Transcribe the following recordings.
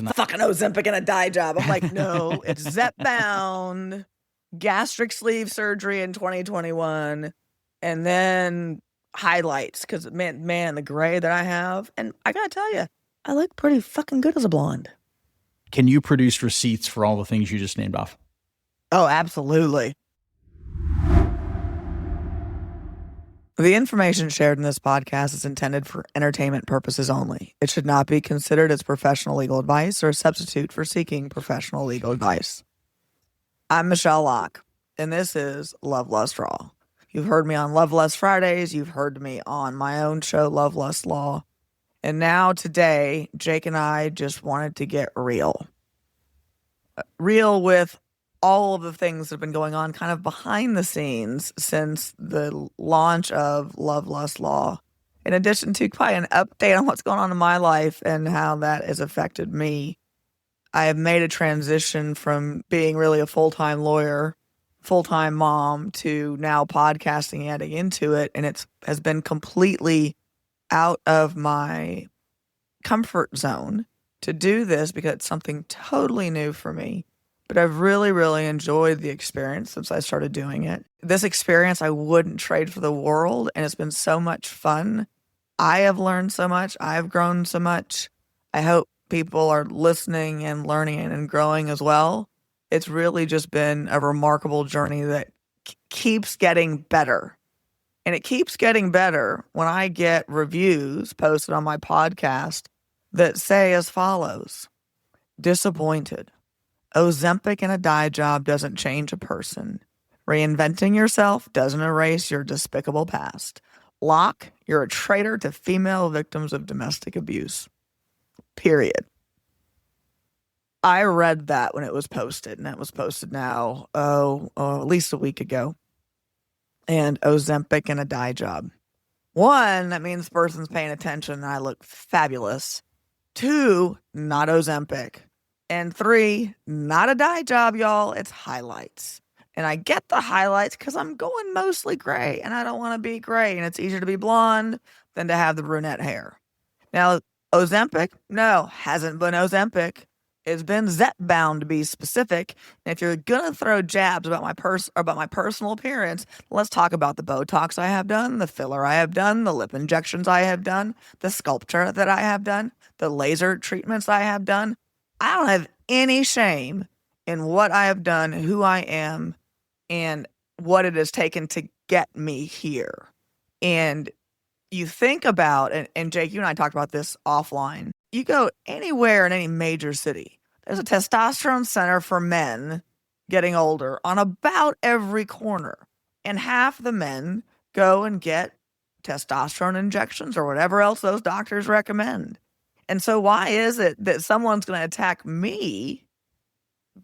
fucking Ozempic and a dye job. I'm like, no, it's Zepbound, gastric sleeve surgery in 2021, and then highlights. Because, man, the gray that I have. And I got to tell you, I look pretty fucking good as a blonde. Can you produce receipts for all the things you just named off? Oh, absolutely. The information shared in this podcast is intended for entertainment purposes only. It should not be considered as professional legal advice or a substitute for seeking professional legal advice. I'm Michele Locke, and this is Lovelustraw. You've heard me on Love Lust Fridays. You've heard me on my own show, Love Lust Law. And now today, Jake and I just wanted to get real. Real with all of the things that have been going on kind of behind the scenes since the launch of Love Lust Law, in addition to quite an update on what's going on in my life and how that has affected me. I have made a transition from being really a full-time lawyer, full-time mom, to now podcasting, adding into it, and it has been completely out of my comfort zone to do this because it's something totally new for me. But I've really, really enjoyed the experience since I started doing it. This experience I wouldn't trade for the world, and it's been so much fun. I have learned so much. I've grown so much. I hope people are listening and learning and growing as well. It's really just been a remarkable journey that keeps getting better. And it keeps getting better when I get reviews posted on my podcast that say as follows: disappointed. Ozempic and a dye job doesn't change a person. Reinventing yourself doesn't erase your despicable past. Locke, you're a traitor to female victims of domestic abuse. Period. I read that when it was posted, and it was posted now, at least a week ago. And Ozempic and a dye job. 1, that means the person's paying attention and I look fabulous. 2, not Ozempic. And 3, not a dye job, y'all. It's highlights. And I get the highlights because I'm going mostly gray, and I don't want to be gray. And it's easier to be blonde than to have the brunette hair. Now, Ozempic, no, hasn't been Ozempic. It's been Zepbound, to be specific. And if you're gonna throw jabs about my personal appearance, let's talk about the Botox I have done, the filler I have done, the lip injections I have done, the sculpture that I have done, the laser treatments I have done. I don't have any shame in what I have done, who I am, and what it has taken to get me here. And you think about, and Jake, you and I talked about this offline, you go anywhere in any major city, there's a testosterone center for men getting older on about every corner. And half the men go and get testosterone injections or whatever else those doctors recommend. And so why is it that someone's going to attack me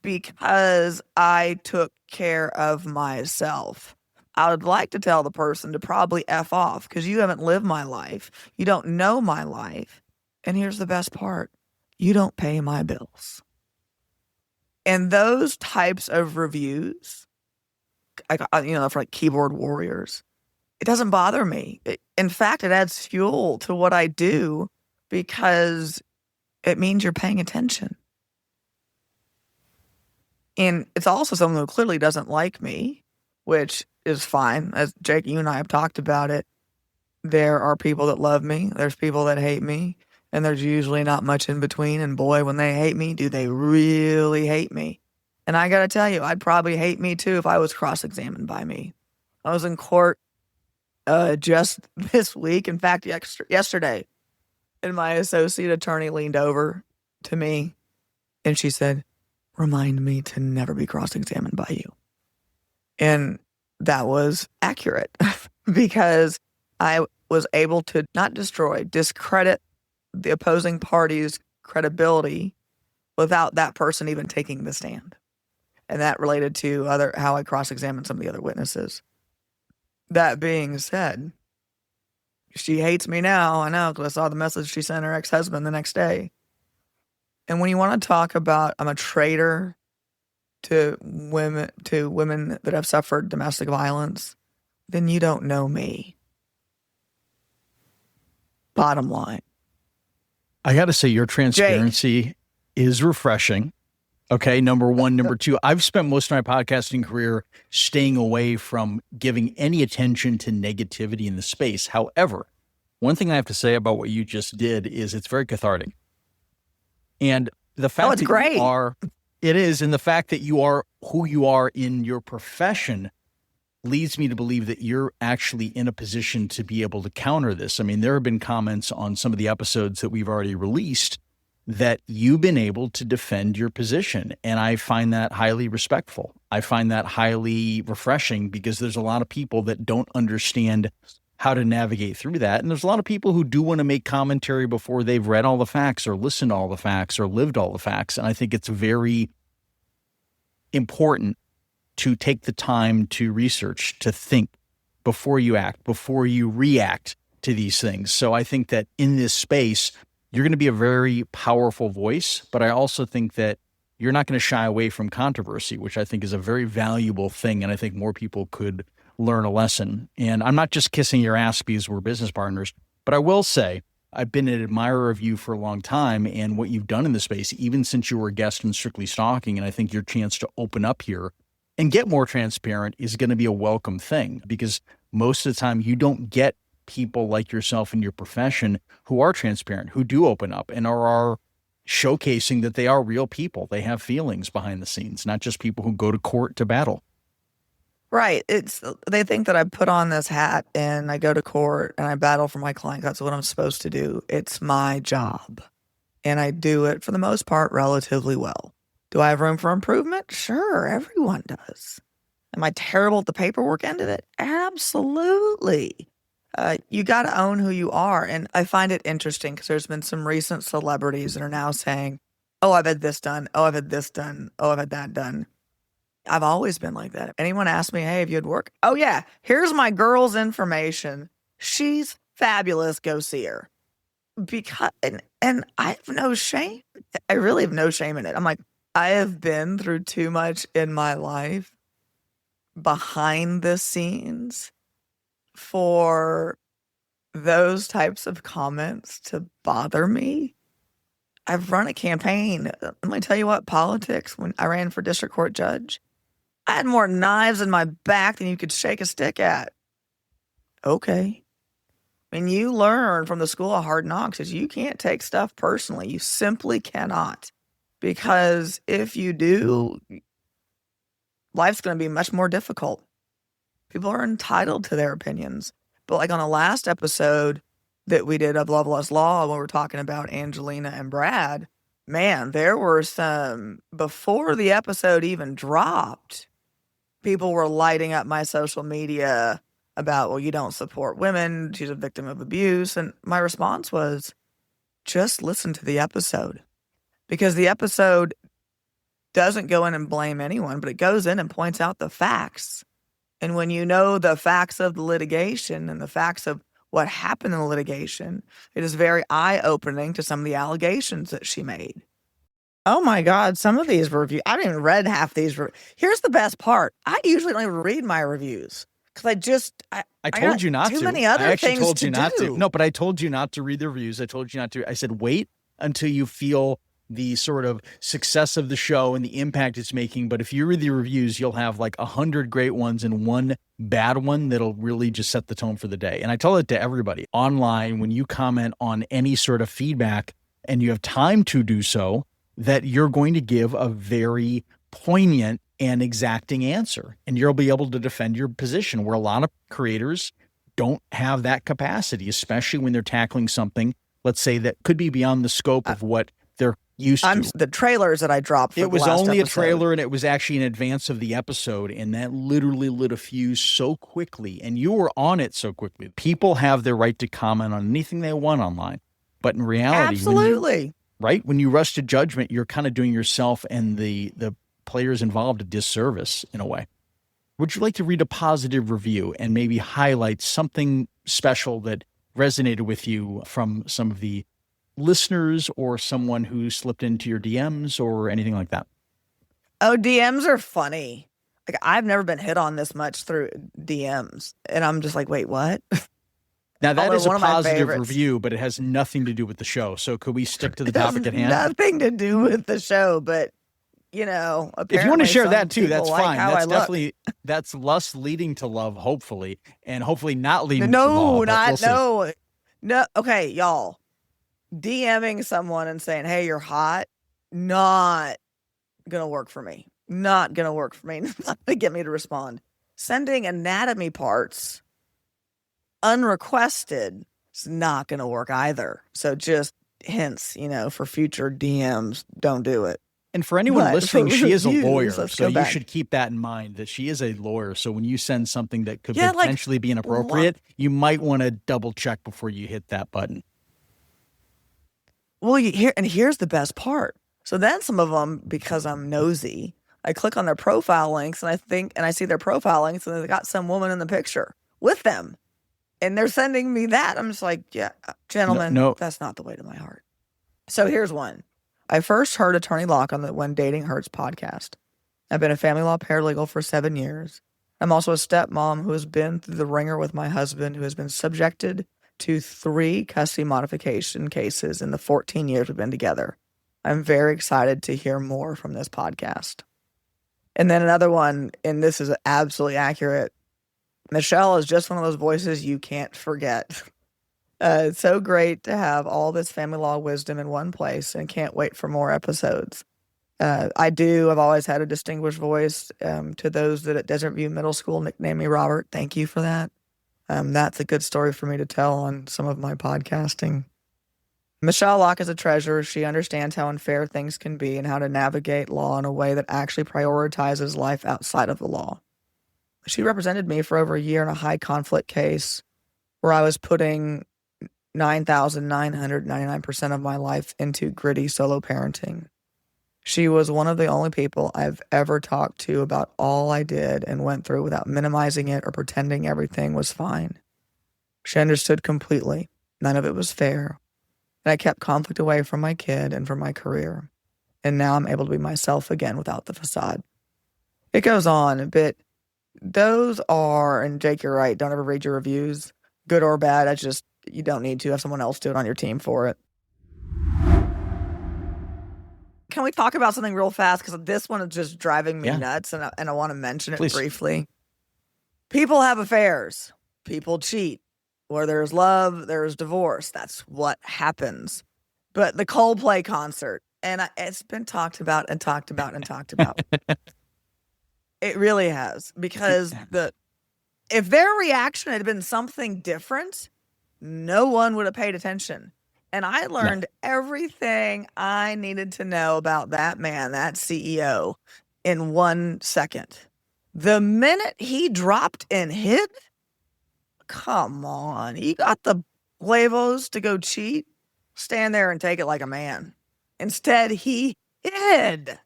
because I took care of myself? I would like to tell the person to probably F off because you haven't lived my life. You don't know my life. And here's the best part. You don't pay my bills. And those types of reviews, for like keyboard warriors, it doesn't bother me. In fact, it adds fuel to what I do because it means you're paying attention. And it's also someone who clearly doesn't like me, which is fine. As Jake, you and I have talked about it, there are people that love me. There's people that hate me. And there's usually not much in between. And boy, when they hate me, do they really hate me? And I got to tell you, I'd probably hate me too if I was cross-examined by me. I was in court just this week. In fact, yesterday. And my associate attorney leaned over to me and she said, "Remind me to never be cross-examined by you." And that was accurate because I was able to not discredit the opposing party's credibility without that person even taking the stand. And that related to how I cross-examined some of the other witnesses. That being said, she hates me now, I know, because I saw the message she sent her ex-husband the next day. And when you want to talk about I'm a traitor to women that have suffered domestic violence, then you don't know me. Bottom line. I got to say, your transparency is refreshing. Okay, number one. Number two, I've spent most of my podcasting career staying away from giving any attention to negativity in the space. However, one thing I have to say about what you just did is it's very cathartic. And the fact it's that great. it is, and the fact that you are who you are in your profession leads me to believe that you're actually in a position to be able to counter this. I mean, there have been comments on some of the episodes that we've already released that you've been able to defend your position. And I find that highly respectful. I find that highly refreshing because there's a lot of people that don't understand how to navigate through that. And there's a lot of people who do want to make commentary before they've read all the facts or listened to all the facts or lived all the facts. And I think it's very important to take the time to research, to think before you act, before you react to these things. So I think that in this space, you're going to be a very powerful voice, but I also think that you're not going to shy away from controversy, which I think is a very valuable thing. And I think more people could learn a lesson. And I'm not just kissing your ass because we're business partners, but I will say I've been an admirer of you for a long time and what you've done in the space, even since you were a guest in Strictly Stalking. And I think your chance to open up here and get more transparent is going to be a welcome thing, because most of the time you don't get people like yourself in your profession who are transparent, who do open up and are showcasing that they are real people. They have feelings behind the scenes, not just people who go to court to battle. Right. They think that I put on this hat and I go to court and I battle for my client. That's what I'm supposed to do. It's my job. And I do it for the most part relatively well. Do I have room for improvement? Sure, everyone does. Am I terrible at the paperwork end of it? Absolutely. You got to own who you are. And I find it interesting because there's been some recent celebrities that are now saying, oh, I've had this done. Oh, I've had this done. Oh, I've had that done. I've always been like that. If anyone asks me, hey, have you had work? Oh, yeah, here's my girl's information. She's fabulous. Go see her. Because, and I have no shame. I really have no shame in it. I'm like, I have been through too much in my life behind the scenes for those types of comments to bother me. I've run a campaign. Let me tell you what, politics, when I ran for district court judge, I had more knives in my back than you could shake a stick at. Okay. When you learn from the school of hard knocks is you can't take stuff personally. You simply cannot. Because if you do, life's going to be much more difficult. People are entitled to their opinions. But like on the last episode that we did of Lovelustraw, when we were talking about Angelina and Brad, man, there were some, before the episode even dropped, people were lighting up my social media about, well, you don't support women. She's a victim of abuse. And my response was, just listen to the episode. Because the episode doesn't go in and blame anyone, but it goes in and points out the facts. And when you know the facts of the litigation and the facts of what happened in the litigation, it is very eye-opening to some of the allegations that she made. Oh my God, some of these reviews, I haven't even read half these. Here's the best part. I usually don't even read my reviews because I told you not to. Too many other things told you to not do. to. No, but I told you not to read the reviews. I told you not to. I said, wait until you feel the sort of success of the show and the impact it's making. But if you read the reviews, you'll have like 100 great ones and one bad one that'll really just set the tone for the day. And I tell it to everybody online, when you comment on any sort of feedback and you have time to do so, that you're going to give a very poignant and exacting answer. And you'll be able to defend your position, where a lot of creators don't have that capacity, especially when they're tackling something, let's say, that could be beyond the scope of what they're used to. The trailers that I dropped for it was the last only episode. a trailer, and it was actually in advance of the episode, and that literally lit a fuse so quickly, and you were on it so quickly. People have their right to comment on anything they want online, but in reality, absolutely, when you rush to judgment, you're kind of doing yourself and the players involved a disservice in a way. Would you like to read a positive review and maybe highlight something special that resonated with you from some of the listeners or someone who slipped into your DMs or anything like that? Oh, DMs are funny. Like, I've never been hit on this much through DMs. And I'm just like, wait, what? Now, that Although is a one of my positive favorites. review, but it has nothing to do with the show. So could we stick to the It has topic at hand? nothing to do with the show, but apparently If you want to share some that too, people that's like fine. how That's I look. definitely, that's lust leading to love, hopefully, and hopefully not leading to No, law, but not we'll see. no. Okay, y'all. DMing someone and saying, "Hey, you're hot," not gonna work for me. Not gonna work for me. Not gonna get me to respond. Sending anatomy parts unrequested is not gonna work either. So just hints, for future DMs, don't do it. And for anyone But listening, for she is a reviews, lawyer, let's so go you back. should keep that in mind, that she is a lawyer. So when you send something that could Yeah, like, potentially be inappropriate, you might want to double check before you hit that button. Well, here's the best part. So then some of them, because I'm nosy, I click on their profile links and I see their profile links and they've got some woman in the picture with them. And they're sending me that. I'm just like, yeah, gentlemen, No. That's not the way to my heart. So here's one. I first heard Attorney Locke on the When Dating Hurts podcast. I've been a family law paralegal for 7 years. I'm also a stepmom who has been through the ringer with my husband, who has been subjected to 3 custody modification cases in the 14 years we've been together. I'm very excited to hear more from this podcast. And then another one, and this is absolutely accurate. Michele is just one of those voices you can't forget. It's so great to have all this family law wisdom in one place and can't wait for more episodes. I've always had a distinguished voice. To those that at Desert View Middle School nicknamed me Robert, thank you for that. That's a good story for me to tell on some of my podcasting. Michele Locke is a treasure. She understands how unfair things can be and how to navigate law in a way that actually prioritizes life outside of the law. She represented me for over a year in a high conflict case where I was putting 9,999% of my life into gritty solo parenting. She was one of the only people I've ever talked to about all I did and went through without minimizing it or pretending everything was fine. She understood completely. None of it was fair. And I kept conflict away from my kid and from my career. And now I'm able to be myself again without the facade. It goes on, but those are, and Jake, you're right, don't ever read your reviews, good or bad. You don't need to have someone else do it on your team for it. Can we talk about something real fast? Because this one is just driving me nuts, and I want to mention it briefly. People have affairs. People cheat. Where there's love, there's divorce. That's what happens. But the Coldplay concert, and it's been talked about and talked about and talked about. It really has. Because if their reaction had been something different, no one would have paid attention. And I learned everything I needed to know about that man, that CEO, in 1 second. The minute he dropped and hid, come on, he got the huevos to go cheat, stand there and take it like a man. Instead, he hid.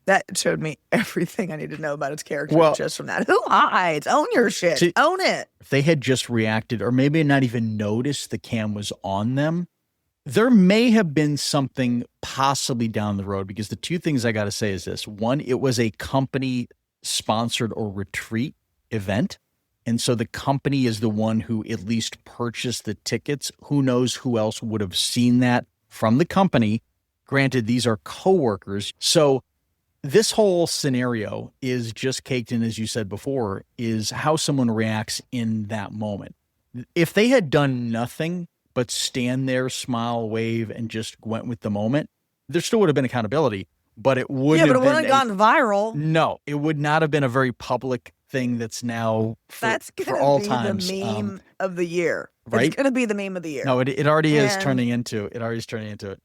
That showed me everything I needed to know about his character just from that. Who hides? Own your shit. Own it. If they had just reacted or maybe not even noticed the cam was on them, there may have been something possibly down the road, because the 2 things I got to say is this. One, it was a company sponsored or retreat event. And so the company is the one who at least purchased the tickets. Who knows who else would have seen that from the company? Granted, these are coworkers. So this whole scenario is just caked in, as you said before, is how someone reacts in that moment. If they had done nothing but stand there, smile, wave, and just went with the moment, there still would have been accountability, but it wouldn't have been. Yeah, but it wouldn't have gone viral. No, it would not have been a very public thing that's now for all times. The meme of the year. Right? It's going to be the meme of the year. No, it already is turning into it. It already is turning into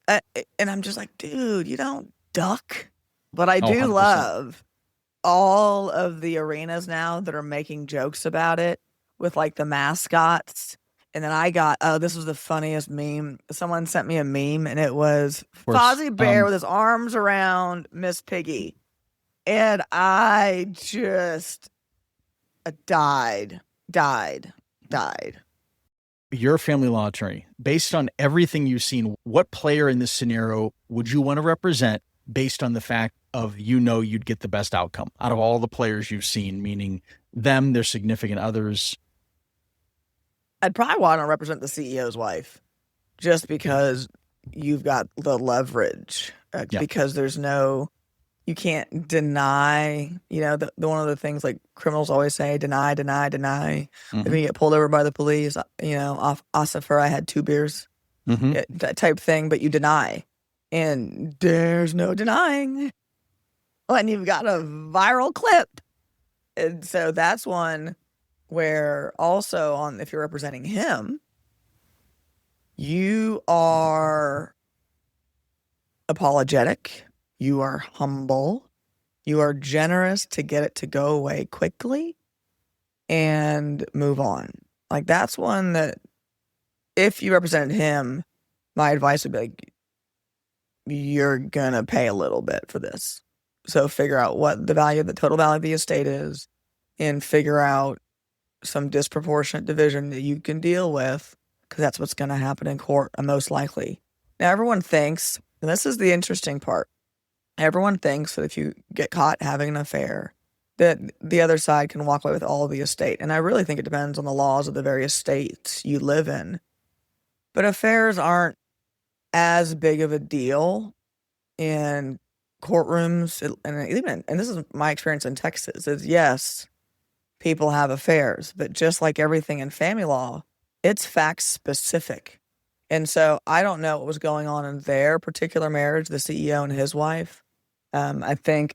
it. And I'm just like, dude, you don't duck. But I do 100%. love all of the arenas now that are making jokes about it with like the mascots. And then I got, this was the funniest meme. Someone sent me a meme and it was Fozzie Bear with his arms around Miss Piggy. And I just died. You're a family law attorney. Based on everything you've seen, what player in this scenario would you want to represent? based on the fact of, you'd get the best outcome out of all the players you've seen, meaning them, their significant others? I'd probably want to represent the CEO's wife just because you've got the leverage, Yeah. because you can't deny, the one of the things like criminals always say, deny, deny, deny. If you get pulled over by the police, off Ossifer, I had 2 beers, that type thing, but you deny. And there's no denying when you've got a viral clip. And so that's one where also if you're representing him, you are apologetic, you are humble, you are generous to get it to go away quickly and move on. Like, that's one that if you represented him, my advice would be like, you're gonna pay a little bit for this. So figure out what the total value of the estate is, and figure out some disproportionate division that you can deal with, because that's what's going to happen in court, most likely. Now, everyone thinks, and this is the interesting part, everyone thinks that if you get caught having an affair, that the other side can walk away with all of the estate. And I really think it depends on the laws of the various states you live in. But affairs aren't as big of a deal in courtrooms, and this is my experience in Texas, is yes, people have affairs, but just like everything in family law, it's fact specific. And so I don't know what was going on in their particular marriage, the CEO and his wife. I think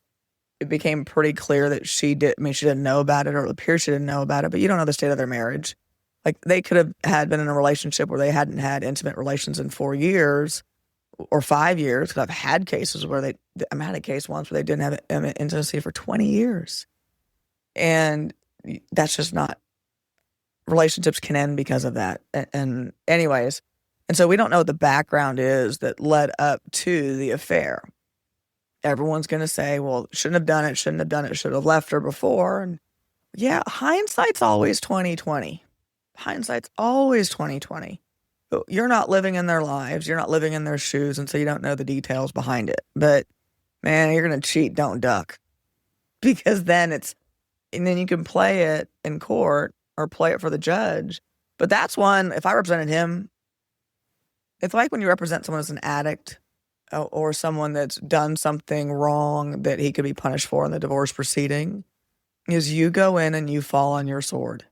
it became pretty clear that she didn't know about it, or it appears she didn't know about it, but you don't know the state of their marriage. Like, they could have been in a relationship where they hadn't had intimate relations in 4 years or 5 years. Because I've had cases where I had a case once where they didn't have intimacy for 20 years. And that's just not, relationships can end because of that. And anyways, and so we don't know what the background is that led up to the affair. Everyone's going to say, well, shouldn't have done it, should have left her before. And yeah, hindsight's always 20/20. Hindsight's always 20/20. You're not living in their lives, you're not living in their shoes, and so you don't know the details behind it. But man, you're going to cheat, don't duck. Because then you can play it in court or play it for the judge. But that's one, if I represented him, it's like when you represent someone as an addict or someone that's done something wrong that he could be punished for in the divorce proceeding, is you go in and you fall on your sword.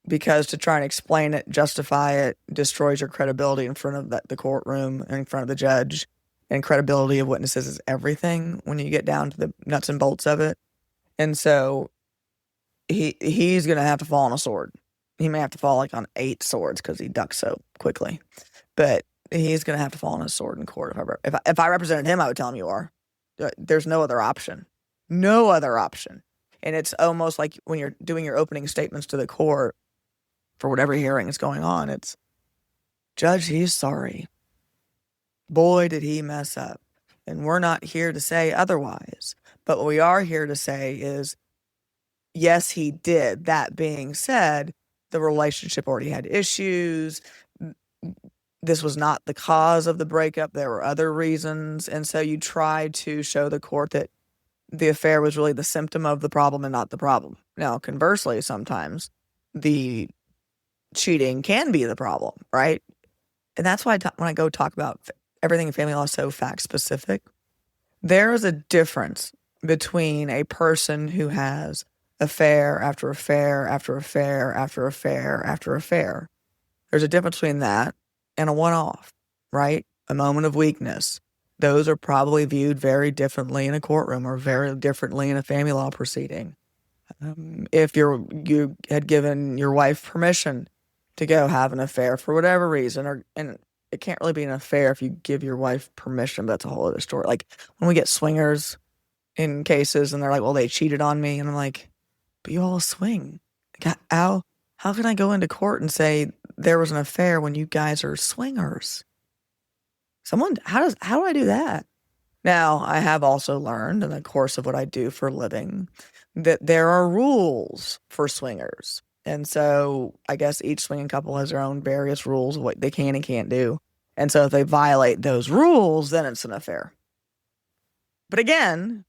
Because to try and explain it, justify it, destroys your credibility in front of the courtroom and in front of the judge. And credibility of witnesses is everything when you get down to the nuts and bolts of it. And so he's going to have to fall on a sword. He may have to fall like on 8 swords because he ducks so quickly. But he's going to have to fall on a sword in court. If I represented him, I would tell him, you are. There's no other option. No other option. And it's almost like when you're doing your opening statements to the court for whatever hearing is going on, it's, Judge, he's sorry. Boy, did he mess up. And we're not here to say otherwise. But what we are here to say is, yes, he did. That being said, the relationship already had issues. This was not the cause of the breakup. There were other reasons. And so you try to show the court that the affair was really the symptom of the problem and not the problem. Now, conversely, sometimes the cheating can be the problem, right? And that's why when I go talk about everything in family law is so fact specific. There is a difference between a person who has affair after affair after affair after affair after affair. There's a difference between that and a one-off, right? A moment of weakness. Those are probably viewed very differently in a courtroom or very differently in a family law proceeding. If you had given your wife permission to go have an affair for whatever reason, and it can't really be an affair if you give your wife permission, but that's a whole other story. Like when we get swingers in cases and they're like, well, they cheated on me. And I'm like, but you all swing. Like, how can I go into court and say there was an affair when you guys are swingers? How do I do that? Now, I have also learned in the course of what I do for a living that there are rules for swingers. And so I guess each swinging couple has their own various rules of what they can and can't do. And so if they violate those rules, then it's an affair. But again,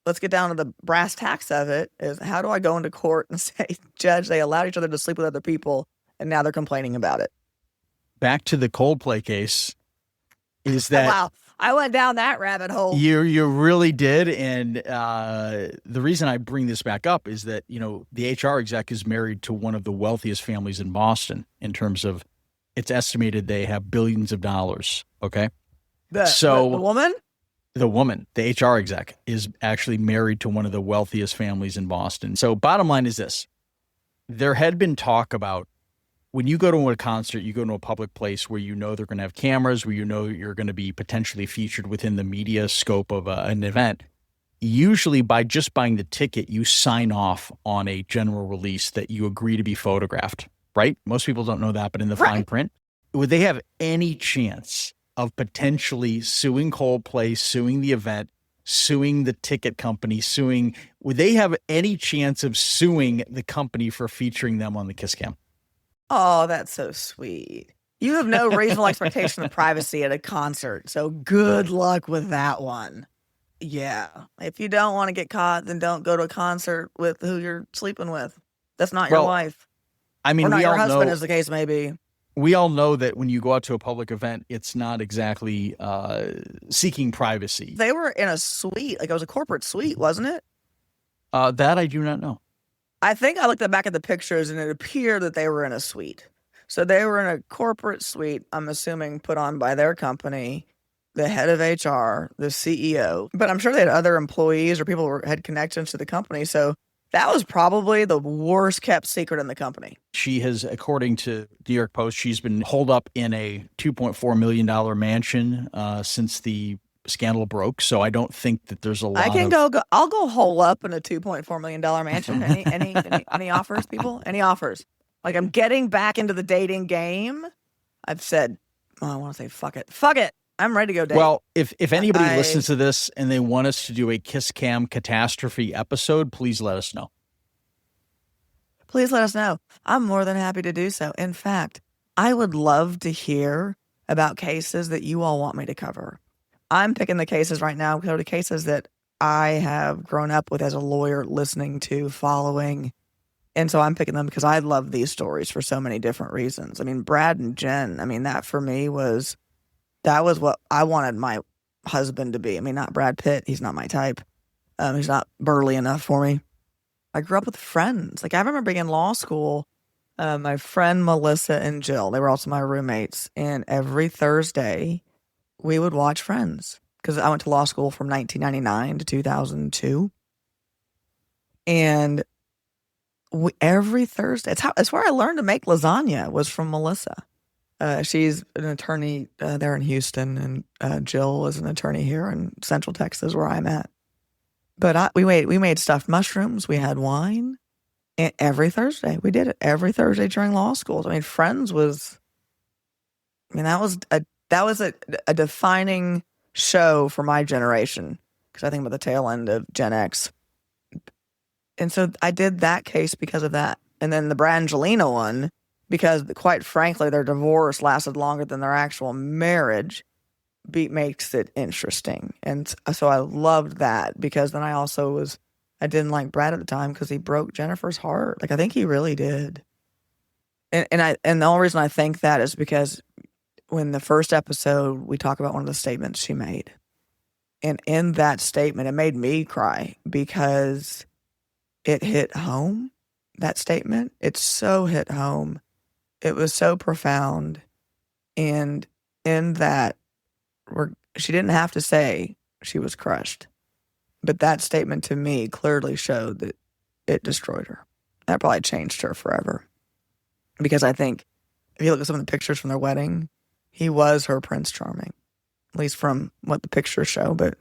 let's get down to the brass tacks of it, is how do I go into court and say, Judge, they allowed each other to sleep with other people, and now they're complaining about it? Back to the Coldplay case, is that wow, I went down that rabbit hole. You really did. And the reason I bring this back up is that, the HR exec is married to one of the wealthiest families in Boston in terms of, it's estimated they have billions of dollars. Okay. The woman? The woman, the HR exec, is actually married to one of the wealthiest families in Boston. So bottom line is this. There had been talk about, when you go to a concert, you go to a public place where they're going to have cameras, where you're going to be potentially featured within the media scope of an event. Usually by just buying the ticket, you sign off on a general release that you agree to be photographed, right? Most people don't know that, but in the fine print, would they have any chance of potentially suing Coldplay, suing the event, suing the ticket company, would they have any chance of suing the company for featuring them on the Kiss Cam? Oh, that's so sweet. You have no reasonable expectation of privacy at a concert, so good luck with that one. Yeah. If you don't want to get caught, then don't go to a concert with who you're sleeping with. That's not your wife. I mean, or not we your all husband, know, as the case may be. We all know that when you go out to a public event, it's not exactly seeking privacy. They were in a suite, like it was a corporate suite, wasn't it? That I do not know. I think I looked back at the pictures and it appeared that they were in a suite. So they were in a corporate suite, I'm assuming put on by their company, the head of HR, the CEO. But I'm sure they had other employees or people who had connections to the company. So that was probably the worst kept secret in the company. She has, according to New York Post, she's been holed up in a $2.4 million mansion since the scandal broke. So I don't think that there's a lot I'll go hole up in a $2.4 million mansion. Any offers, people? Any offers? Like, I'm getting back into the dating game. I've said, I want to say, fuck it. Fuck it. I'm ready to go date. Well, if anybody listens to this and they want us to do a Kiss Cam Catastrophe episode, please let us know. Please let us know. I'm more than happy to do so. In fact, I would love to hear about cases that you all want me to cover. I'm picking the cases right now because they're the cases that I have grown up with as a lawyer, listening to, following. And so I'm picking them because I love these stories for so many different reasons. I mean, Brad and Jen, that for me was what I wanted my husband to be. I mean, not Brad Pitt. He's not my type. He's not burly enough for me. I grew up with friends. Like, I remember being in law school, my friend Melissa and Jill, they were also my roommates. And every Thursday we would watch Friends because I went to law school from 1999 to 2002. And every Thursday, it's where I learned to make lasagna, was from Melissa. She's an attorney there in Houston, and Jill is an attorney here in Central Texas, where I'm at. But we made stuffed mushrooms. We had wine, and every Thursday we did it. Every Thursday during law school. I mean, Friends was. I mean, that was a defining show for my generation, because I think about the tail end of Gen X. And so I did that case because of that. And then the Brangelina one, because quite frankly, their divorce lasted longer than their actual marriage, makes it interesting. And so I loved that, because then I didn't like Brad at the time because he broke Jennifer's heart. Like, I think he really did. And the only reason I think that is because when the first episode, we talk about one of the statements she made. And in that statement, it made me cry because it hit home, that statement. It so hit home. It was so profound. And in that, she didn't have to say she was crushed. But that statement to me clearly showed that it destroyed her. That probably changed her forever. Because I think if you look at some of the pictures from their wedding, he was her Prince Charming. At least from what the pictures show, but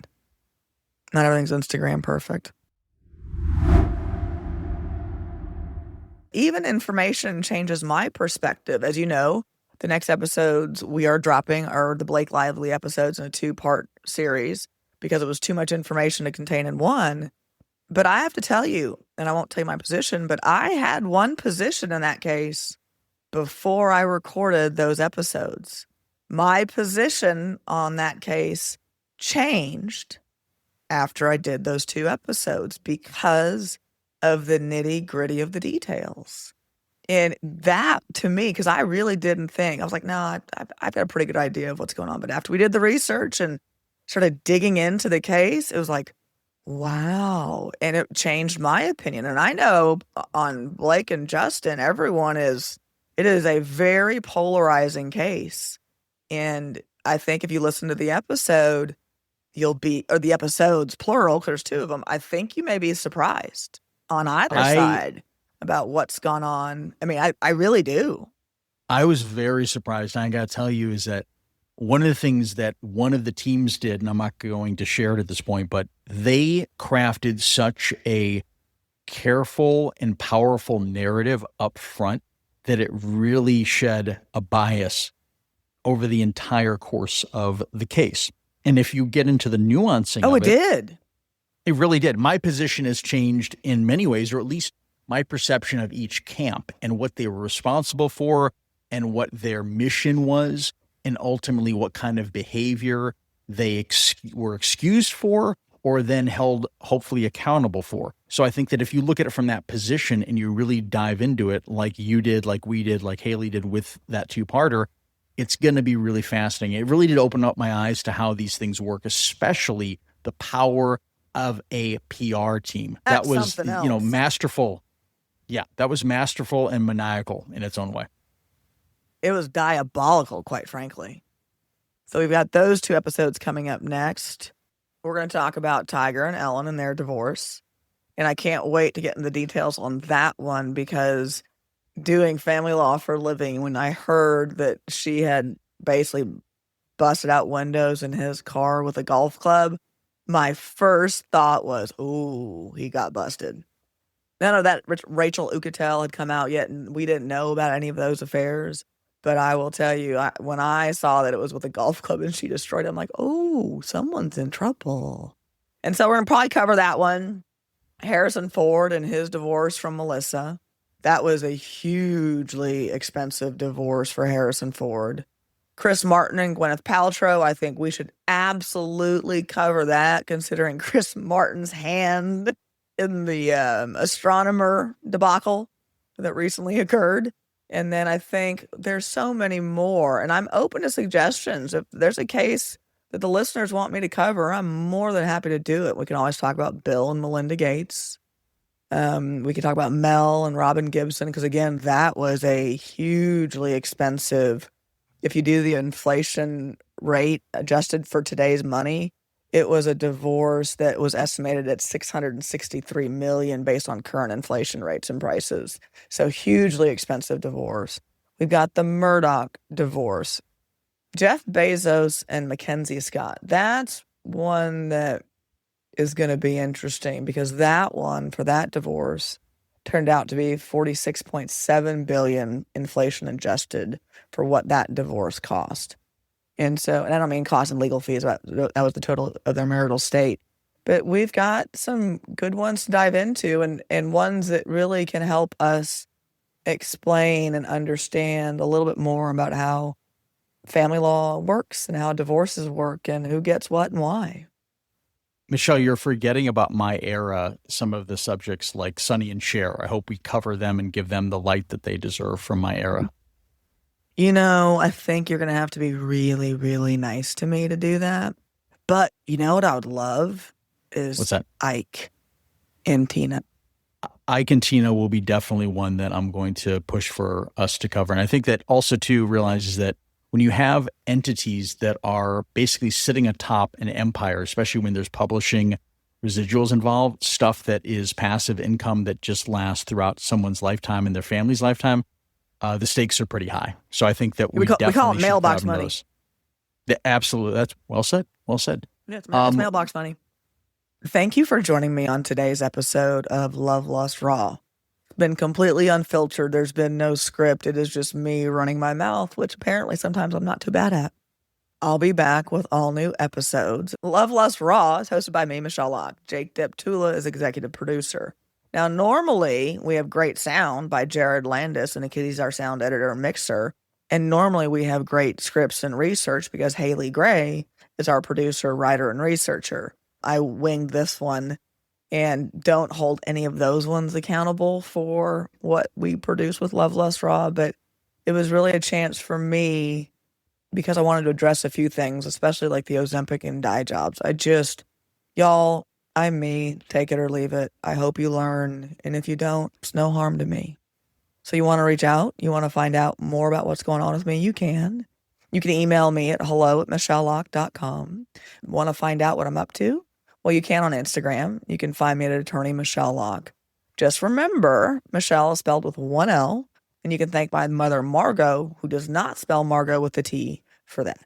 not everything's Instagram perfect. Even information changes my perspective. As you know, the next episodes we are dropping are the Blake Lively episodes in a 2-part series, because it was too much information to contain in one. But I have to tell you, and I won't tell you my position, but I had one position in that case before I recorded those episodes. My position on that case changed after I did those 2 episodes because of the nitty-gritty of the details. And that, to me, because I really didn't think, I was like, no, I've got a pretty good idea of what's going on. But after we did the research and started digging into the case, it was like, wow. And it changed my opinion. And I know on Blake and Justin, it is a very polarizing case. And I think if you listen to the episode, or the episodes, plural, 'cause there's 2 of them, I think you may be surprised on either side about what's gone on. I mean, I really do. I was very surprised. I got to tell you is that one of the things that one of the teams did, and I'm not going to share it at this point, but they crafted such a careful and powerful narrative up front that it really shed a bias over the entire course of the case. And if you get into the nuancing Oh, of it did. it really did. My position has changed in many ways, or at least my perception of each camp and what they were responsible for and what their mission was, and ultimately what kind of behavior they were excused for or then held hopefully accountable for. So I think that if you look at it from that position and you really dive into it like you did, like we did, like Haley did with that 2-parter, it's going to be really fascinating. It really did open up my eyes to how these things work, especially the power of a PR team. That's That was, something else. masterful. Yeah, that was masterful and maniacal in its own way. It was diabolical, quite frankly. So we've got those 2 episodes coming up next. We're going to talk about Tiger and Ellen and their divorce. And I can't wait to get into the details on that one, because doing family law for a living, when I heard that she had basically busted out windows in his car with a golf club, my first thought was, ooh, he got busted. None of that Rachel Uchitel had come out yet, and we didn't know about any of those affairs. But I will tell you, when I saw that it was with a golf club and she destroyed it, I'm like, oh, someone's in trouble. And so we're going to probably cover that one. Harrison Ford and his divorce from Melissa. That was a hugely expensive divorce for Harrison Ford. Chris Martin and Gwyneth Paltrow, I think we should absolutely cover that, considering Chris Martin's hand in the astronomer debacle that recently occurred. And then I think there's so many more, and I'm open to suggestions. If there's a case that the listeners want me to cover, I'm more than happy to do it. We can always talk about Bill and Melinda Gates. We could talk about Mel and Robin Gibson, because again, that was a hugely expensive, if you do the inflation rate adjusted for today's money, it was a divorce that was estimated at $663 million based on current inflation rates and prices. So hugely expensive divorce. We've got the Murdoch divorce. Jeff Bezos and Mackenzie Scott. That's one that is going to be interesting, because that one, for that divorce, turned out to be $46.7 billion inflation adjusted for what that divorce cost. And I don't mean cost and legal fees, but that was the total of their marital state. But we've got some good ones to dive into, and ones that really can help us explain and understand a little bit more about how family law works and how divorces work and who gets what and why. Michelle, you're forgetting about my era, some of the subjects like Sonny and Cher. I hope we cover them and give them the light that they deserve from my era. I think you're going to have to be really, really nice to me to do that. But you know what I would love is What's that? Ike and Tina. Ike and Tina will be definitely one that I'm going to push for us to cover. And I think that also too realizes that when you have entities that are basically sitting atop an empire, especially when there's publishing residuals involved, stuff that is passive income that just lasts throughout someone's lifetime and their family's lifetime, the stakes are pretty high. So I think that we call it mailbox money. Those. Absolutely. That's well said. Well said. Yeah, it's mailbox money. Thank you for joining me on today's episode of Love, Lust, Raw. It's been completely unfiltered. There's been no script. It is just me running my mouth, which apparently sometimes I'm not too bad at. I'll be back with all new episodes. Love, Lust, Raw is hosted by me, Michele Locke. Jake Deptula is executive producer. Now, normally we have great sound by Jared Landis, and he's our sound editor and mixer. And normally we have great scripts and research because Haley Gray is our producer, writer, and researcher. I winged this one and don't hold any of those ones accountable for what we produce with Love Lust Raw. But it was really a chance for me because I wanted to address a few things, especially like the Ozempic and dye jobs. Y'all, I'm me, take it or leave it. I hope you learn. And if you don't, it's no harm to me. So you want to reach out? You want to find out more about what's going on with me? You can. You can email me at hello@michelelocke.com. Want to find out what I'm up to? Well, you can on Instagram. You can find me at attorney Michele Locke. Just remember, Michelle is spelled with one L, and you can thank my mother, Margot, who does not spell Margot with a T, for that.